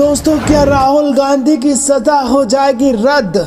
दोस्तों, क्या राहुल गांधी की सजा हो जाएगी रद्द?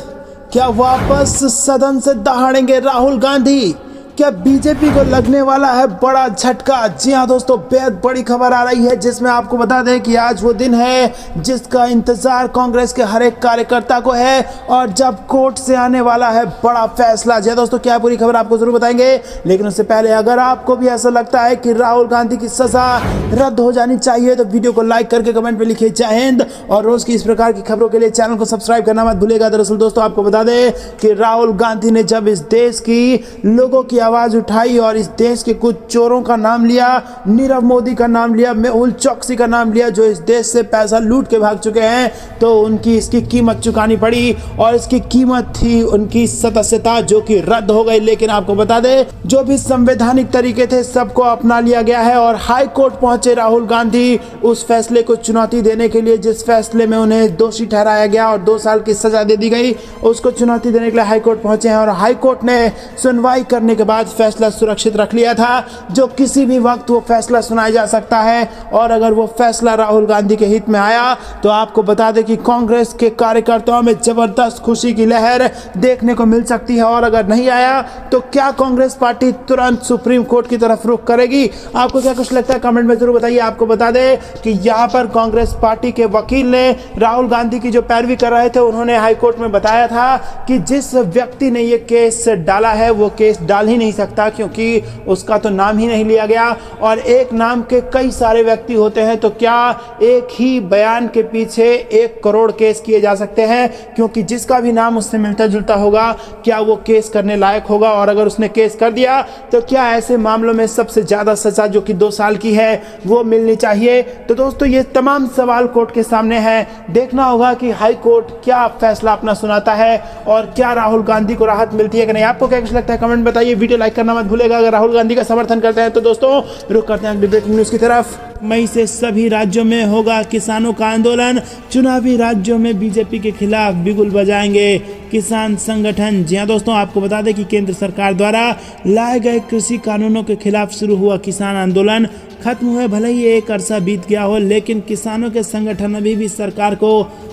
क्या वापस सदन से दहाड़ेंगे राहुल गांधी? क्या बीजेपी को लगने वाला है बड़ा झटका? जी हाँ दोस्तों, बेहद बड़ी खबर आ रही है जिसमें आपको बता दें कि आज वो दिन है जिसका इंतजार कांग्रेस के हर एक कार्यकर्ता को है और जब कोर्ट से आने वाला है बड़ा फैसला। जी हाँ दोस्तों, क्या पूरी खबर आपको जरूर बताएंगे, लेकिन उससे पहले अगर आपको भी ऐसा लगता है कि राहुल गांधी की सजा रद्द हो जानी चाहिए तो वीडियो को लाइक करके कमेंट में लिखिए जय हिंद। और रोज की इस प्रकार की खबरों के लिए चैनल को सब्सक्राइब करना मत भूलिएगा। दरअसल दोस्तों, आपको बता दें कि राहुल गांधी ने जब इस देश की लोगों की आवाज उठाई और इस देश के कुछ चोरों का नाम लिया, नीरव मोदी का नाम लिया, मेहुल चोकसी का नाम लिया, जो इस देश से पैसा लूट के भाग चुके हैं, तो उनकी इसकी कीमत चुकानी पड़ी और इसकी कीमत थी उनकी सदस्यता, जो कि रद्द हो गई। लेकिन आपको बता दें, जो भी संवैधानिक तरीके थे सबको अपना लिया गया है और हाई कोर्ट पहुंचे राहुल गांधी उस फैसले को चुनौती देने के लिए, जिस फैसले में उन्हें दोषी ठहराया गया और 2 साल की सजा दे दी गई, उसको चुनौती देने के लिए हाई कोर्ट पहुंचे हैं। और हाई कोर्ट ने सुनवाई करने के बाद फैसला सुरक्षित रख लिया था, जो किसी भी वक्त वो फैसला सुनाया जा सकता है। और अगर वो फैसला राहुल गांधी के हित में आया तो आपको बता दें कि कांग्रेस के कार्यकर्ताओं में जबरदस्त खुशी की लहर देखने को मिल सकती है। और अगर नहीं आया तो क्या कांग्रेस पार्टी तुरंत सुप्रीम कोर्ट की तरफ रुख करेगी? आपको क्या कुछ लगता है कमेंट में जरूर बताइए। आपको बता दें कि यहाँ पर कांग्रेस पार्टी के वकील ने राहुल गांधी की जो पैरवी कर रहे थे, उन्होंने हाईकोर्ट में बताया था कि जिस व्यक्ति ने ये केस डाला है वो केस डाल ही नहीं सकता, क्योंकि उसका तो नाम ही नहीं लिया गया। और एक नाम के कई सारे व्यक्ति होते हैं, तो क्या एक ही बयान के पीछे 1 करोड़ केस किए जा सकते हैं? क्योंकि जिसका भी नाम उससे मिलता जुलता होगा, क्या वो केस करने लायक होगा? और अगर उसने केस कर दिया तो क्या ऐसे मामलों में सबसे ज्यादा सजा, जो कि 2 साल की है, वो मिलनी चाहिए? तो दोस्तों, ये तमाम सवाल कोर्ट के सामने है। देखना होगा कि हाई कोर्ट क्या फैसला अपना सुनाता है और क्या राहुल गांधी को राहत मिलती है कि नहीं। आपको क्या कुछ लगता है कमेंट बताइए। वीडियो लाइक करना मत भूलेगा अगर राहुल गांधी का समर्थन करते हैं। तो दोस्तों, रुक करते हैं अगली ब्रेकिंग न्यूज की तरफ। मई से सभी राज्यों में होगा किसानों का आंदोलन, चुनावी राज्यों में बीजेपी के खिलाफ बिगुल बजाएंगे किसान संगठन। जी हाँ दोस्तों, आपको बता दें कि केंद्र सरकार द्वारा लाए गए कृषि कानूनों के खिलाफ शुरू हुआ किसान आंदोलन खत्म हुए भले ही एक अरसा बीत गया हो, लेकिन किसानों के संगठन अभी भी सरकार को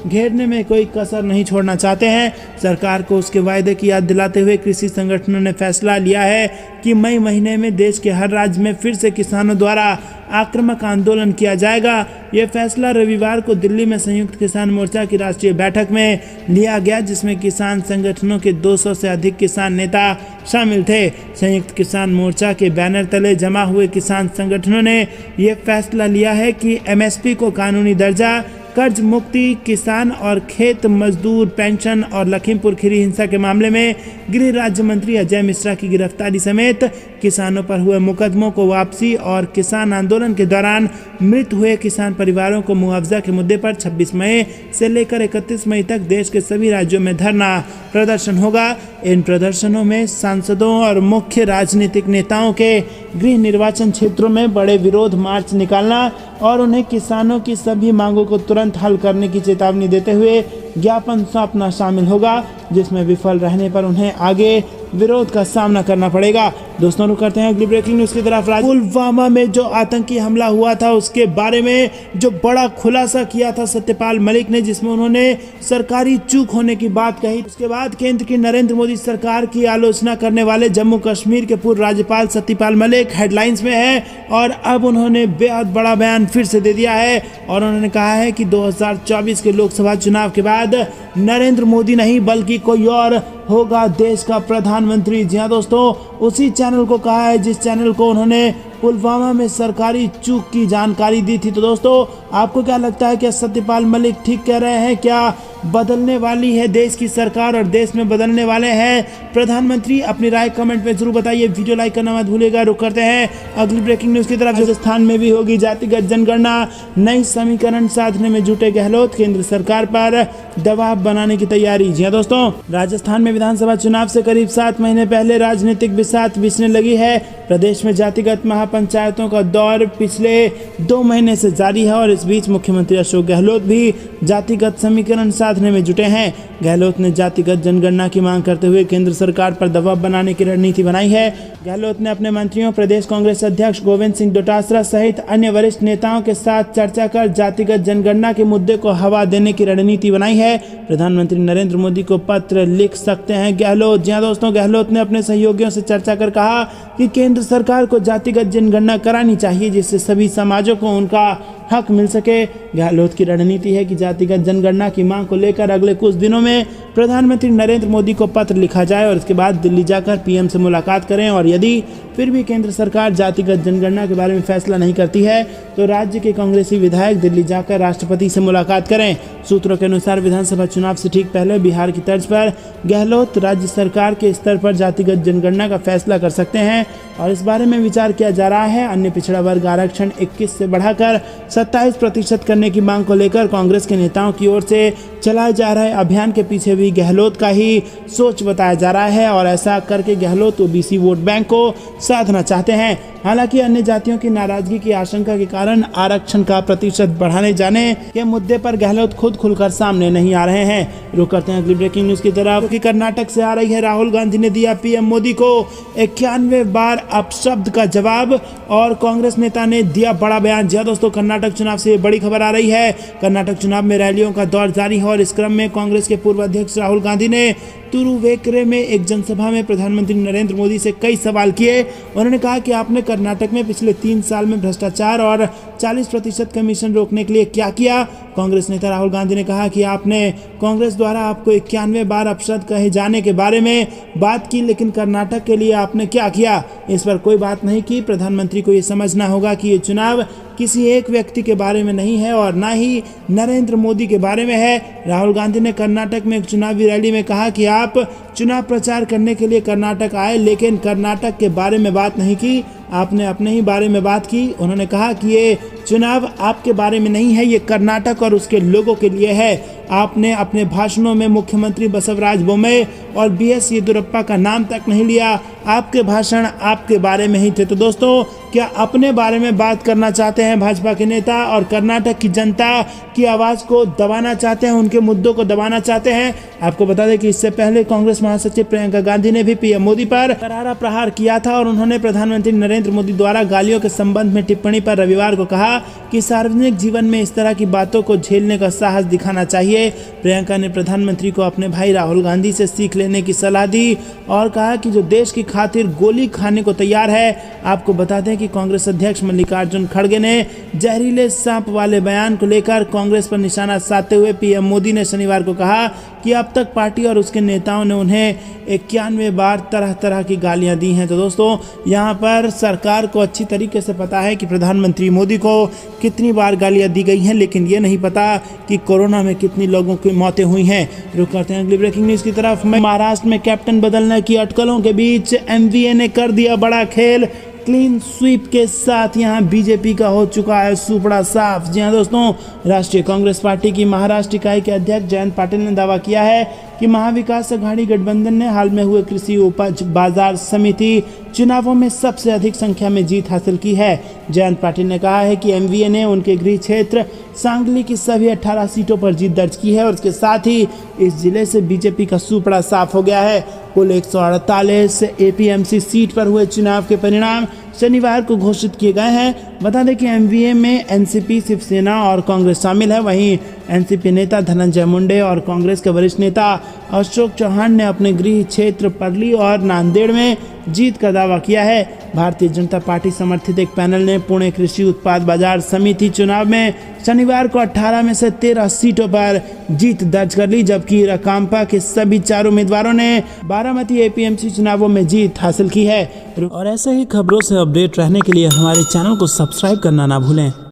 घेरने में कोई कसर नहीं छोड़ना चाहते हैं। सरकार को उसके वायदे की याद दिलाते हुए कृषि संगठनों ने फैसला लिया है कि मई महीने में देश के हर राज्य में फिर से किसानों द्वारा आक्रामक आंदोलन किया जाएगा। यह फैसला रविवार को दिल्ली में संयुक्त किसान मोर्चा की राष्ट्रीय बैठक में लिया गया, जिसमें किसान संगठनों के 200 से अधिक किसान नेता शामिल थे। संयुक्त किसान मोर्चा के बैनर तले जमा हुए किसान संगठनों ने यह फैसला लिया है कि एमएसपी को कानूनी दर्जा, कर्ज मुक्ति, किसान और खेत मजदूर पेंशन और लखीमपुर खीरी हिंसा के मामले में गृह राज्य मंत्री अजय मिश्रा की गिरफ्तारी समेत किसानों पर हुए मुकदमों को वापसी और किसान आंदोलन के दौरान मृत हुए किसान परिवारों को मुआवजा के मुद्दे पर 26 मई से लेकर 31 मई तक देश के सभी राज्यों में धरना प्रदर्शन होगा। इन प्रदर्शनों में सांसदों और मुख्य राजनीतिक नेताओं के गृह निर्वाचन क्षेत्रों में बड़े विरोध मार्च निकालना और उन्हें किसानों की सभी मांगों को तुरंत हल करने की चेतावनी देते हुए ज्ञापन सौंपना शामिल होगा, जिसमें विफल रहने पर उन्हें आगे विरोध का सामना करना पड़ेगा। दोस्तों, रुक करते हैं अगली ब्रेकिंग न्यूज की तरफ। पुलवामा में जो आतंकी हमला हुआ था उसके बारे में जो बड़ा खुलासा किया था सत्यपाल मलिक ने, जिसमें उन्होंने सरकारी चूक होने की बात कही। उसके बाद केंद्र की नरेंद्र मोदी सरकार की आलोचना करने वाले जम्मू कश्मीर के पूर्व राज्यपाल सत्यपाल मलिक हेडलाइंस में है और अब उन्होंने बेहद बड़ा बयान फिर से दे दिया है और उन्होंने कहा है कि 2024 के लोकसभा चुनाव के बाद नरेंद्र मोदी नहीं बल्कि कोई और होगा देश का प्रधानमंत्री। जी हाँ दोस्तों, उसी चैनल को कहा है जिस चैनल को उन्होंने पुलवामा में सरकारी चूक की जानकारी दी थी। तो दोस्तों, आपको क्या लगता है, क्या सत्यपाल मलिक ठीक कह रहे हैं? क्या बदलने वाली है देश की सरकार और देश में बदलने वाले हैं प्रधानमंत्री? अपनी राय कमेंट में जरूर बताइए। वीडियो लाइक करना मत भूलिएगा। रुक करते हैं अगली ब्रेकिंग न्यूज की तरफ। राजस्थान में भी होगी जातिगत जनगणना, नई समीकरण साधने में जुटे गहलोत, केंद्र सरकार पर दबाव बनाने की तैयारी। जी हाँ दोस्तों, राजस्थान में विधानसभा चुनाव से करीब 7 महीने पहले राजनीतिक बिसात बिछने लगी है। प्रदेश में जातिगत महापंचायतों का दौर पिछले 2 महीने से जारी है और इस बीच मुख्यमंत्री अशोक गहलोत भी जातिगत समीकरण साधने में जुटे हैं। गहलोत ने जातिगत जनगणना की मांग करते हुए केंद्र सरकार पर दबाव बनाने की रणनीति बनाई है। गहलोत ने अपने मंत्रियों, प्रदेश कांग्रेस अध्यक्ष गोविंद सिंह डोटासरा सहित अन्य वरिष्ठ नेताओं के साथ चर्चा कर जातिगत जनगणना के मुद्दे को हवा देने की रणनीति बनाई है। प्रधानमंत्री नरेंद्र मोदी को पत्र लिख सकते हैं गहलोत। जी हां दोस्तों, गहलोत ने अपने सहयोगियों से चर्चा कर कहा कि केंद्र सरकार को जातिगत जनगणना करानी चाहिए, जिससे सभी समाजों को उनका हक मिल सके। गहलोत की रणनीति है कि जातिगत जनगणना की मांग को लेकर अगले कुछ दिनों में प्रधानमंत्री नरेंद्र मोदी को पत्र लिखा जाए और इसके बाद दिल्ली जाकर पीएम से मुलाकात करें, और यदि फिर भी केंद्र सरकार जातिगत जनगणना के बारे में फैसला नहीं करती है तो राज्य के कांग्रेसी विधायक दिल्ली जाकर राष्ट्रपति से मुलाकात करें। सूत्रों के अनुसार विधानसभा चुनाव से ठीक पहले बिहार की तर्ज पर गहलोत राज्य सरकार के स्तर पर जातिगत जनगणना का फैसला कर सकते हैं और इस बारे में विचार किया जा रहा है। अन्य पिछड़ा वर्ग आरक्षण 21 से बढ़ाकर 27% करने की मांग को लेकर कांग्रेस के नेताओं की ओर से चलाए जा रहे अभियान के पीछे भी गहलोत का ही सोच बताया जा रहा है और ऐसा करके गहलोत ओबीसी वोट बैंक को साधना चाहते हैं। हालांकि अन्य जातियों की नाराजगी की आशंका के कारण आरक्षण का प्रतिशत बढ़ाने जाने के मुद्दे पर गहलोत खुद खुलकर सामने नहीं आ रहे हैं। रुक करते हैं अगली ब्रेकिंग न्यूज की तरफ कि कर्नाटक से आ रही है। राहुल गांधी ने दिया पीएम मोदी को 91 बार अपशब्द का जवाब और कांग्रेस नेता ने दिया बड़ा बयान। जी दोस्तों, कर्नाटक चुनाव से बड़ी खबर आ रही है। कर्नाटक चुनाव में रैलियों का दौर जारी है और इस क्रम में कांग्रेस के पूर्व अध्यक्ष राहुल गांधी ने तुरुवेकरे में एक जनसभा में प्रधानमंत्री नरेंद्र मोदी से कई सवाल किए। उन्होंने कहा कि आपने कर्नाटक में पिछले 3 साल में भ्रष्टाचार और 40% कमीशन रोकने के लिए क्या किया। कांग्रेस नेता राहुल गांधी ने कहा कि आपने कांग्रेस द्वारा आपको 91 बार अपशब्द कहे जाने के बारे में बात की, लेकिन कर्नाटक के लिए आपने क्या किया, इस पर कोई बात नहीं की। प्रधानमंत्री को ये समझना होगा कि ये चुनाव किसी एक व्यक्ति के बारे में नहीं है और ना ही नरेंद्र मोदी के बारे में है। राहुल गांधी ने कर्नाटक में एक चुनावी रैली में कहा कि आप चुनाव प्रचार करने के लिए कर्नाटक आए, लेकिन कर्नाटक के बारे में बात नहीं की, आपने अपने ही बारे में बात की। उन्होंने कहा कि ये चुनाव आपके बारे में नहीं है, ये कर्नाटक और उसके लोगों के लिए है। आपने अपने भाषणों में मुख्यमंत्री बसवराज बोम्मई और बीएस येदियुरप्पा का नाम तक नहीं लिया। आपके भाषण आपके बारे में ही थे। तो दोस्तों, क्या अपने बारे में बात करना चाहते हैं भाजपा के नेता और कर्नाटक की जनता की आवाज़ को दबाना चाहते हैं, उनके मुद्दों को दबाना चाहते हैं? आपको बता दें कि इससे पहले कांग्रेस महासचिव प्रियंका गांधी ने भी पीएम मोदी पर करारा प्रहार किया था और उन्होंने प्रधानमंत्री नरेंद्र मोदी द्वारा गालियों के संबंध में टिप्पणी पर रविवार को कहा कि सार्वजनिक जीवन में इस तरह की बातों को झेलने का साहस दिखाना चाहिए। प्रियंका ने प्रधानमंत्री को अपने भाई राहुल गांधी से सीख लेने की सलाह दी और कहा कि जो देश की खातिर गोली खाने को तैयार है। आपको बता दें कि कांग्रेस अध्यक्ष मल्लिकार्जुन खड़गे ने जहरीले सांप वाले बयान को लेकर कांग्रेस पर निशाना साधते हुए पीएम मोदी ने शनिवार को कहा कि अब तक पार्टी और उसके नेताओं ने उन्हें 91 बार तरह तरह की गालियां दी हैं। तो दोस्तों, यहाँ पर सरकार को अच्छी तरीके से पता है कि प्रधानमंत्री मोदी को कितनी बार गालियां दी गई हैं, लेकिन ये नहीं पता कि कोरोना में कितनी लोगों की मौतें हुई हैं। रुक करते हैं अगली ब्रेकिंग न्यूज़ की तरफ। महाराष्ट्र में कैप्टन बदलने की अटकलों के बीच एमवीए ने कर दिया बड़ा खेल। क्लीन स्वीप के साथ यहां बीजेपी का हो चुका है सुपड़ा साफ। जी हां दोस्तों, राष्ट्रीय कांग्रेस पार्टी की महाराष्ट्र इकाई के अध्यक्ष जयंत पाटिल ने दावा किया है कि महाविकास अघाड़ी गठबंधन ने हाल में हुए कृषि उपज बाजार समिति चुनावों में सबसे अधिक संख्या में जीत हासिल की है। जयंत पाटिल ने कहा है कि एमवीए ने उनके गृह क्षेत्र सांगली की सभी 18 सीटों पर जीत दर्ज की है और इसके साथ ही इस जिले से बीजेपी का सुपड़ा साफ हो गया है। कुल 148 एपीएमसी सीट पर हुए चुनाव के परिणाम शनिवार को घोषित किए गए हैं। बता दें कि एमवीए में एनसीपी, शिवसेना और कांग्रेस शामिल है। वहीं एनसीपी नेता धनंजय मुंडे और कांग्रेस के वरिष्ठ नेता अशोक चौहान ने अपने गृह क्षेत्र परली और नांदेड़ में जीत का दावा किया है। भारतीय जनता पार्टी समर्थित एक पैनल ने पुणे कृषि उत्पाद बाजार समिति चुनाव में शनिवार को 18 में से 13 सीटों पर जीत दर्ज कर ली, जबकि राकांपा के सभी 4 उम्मीदवारों ने बारामती एपीएमसी चुनावों में जीत हासिल की है। और ऐसे ही खबरों से अपडेट रहने के लिए हमारे चैनल को सब्सक्राइब करना ना भूलें।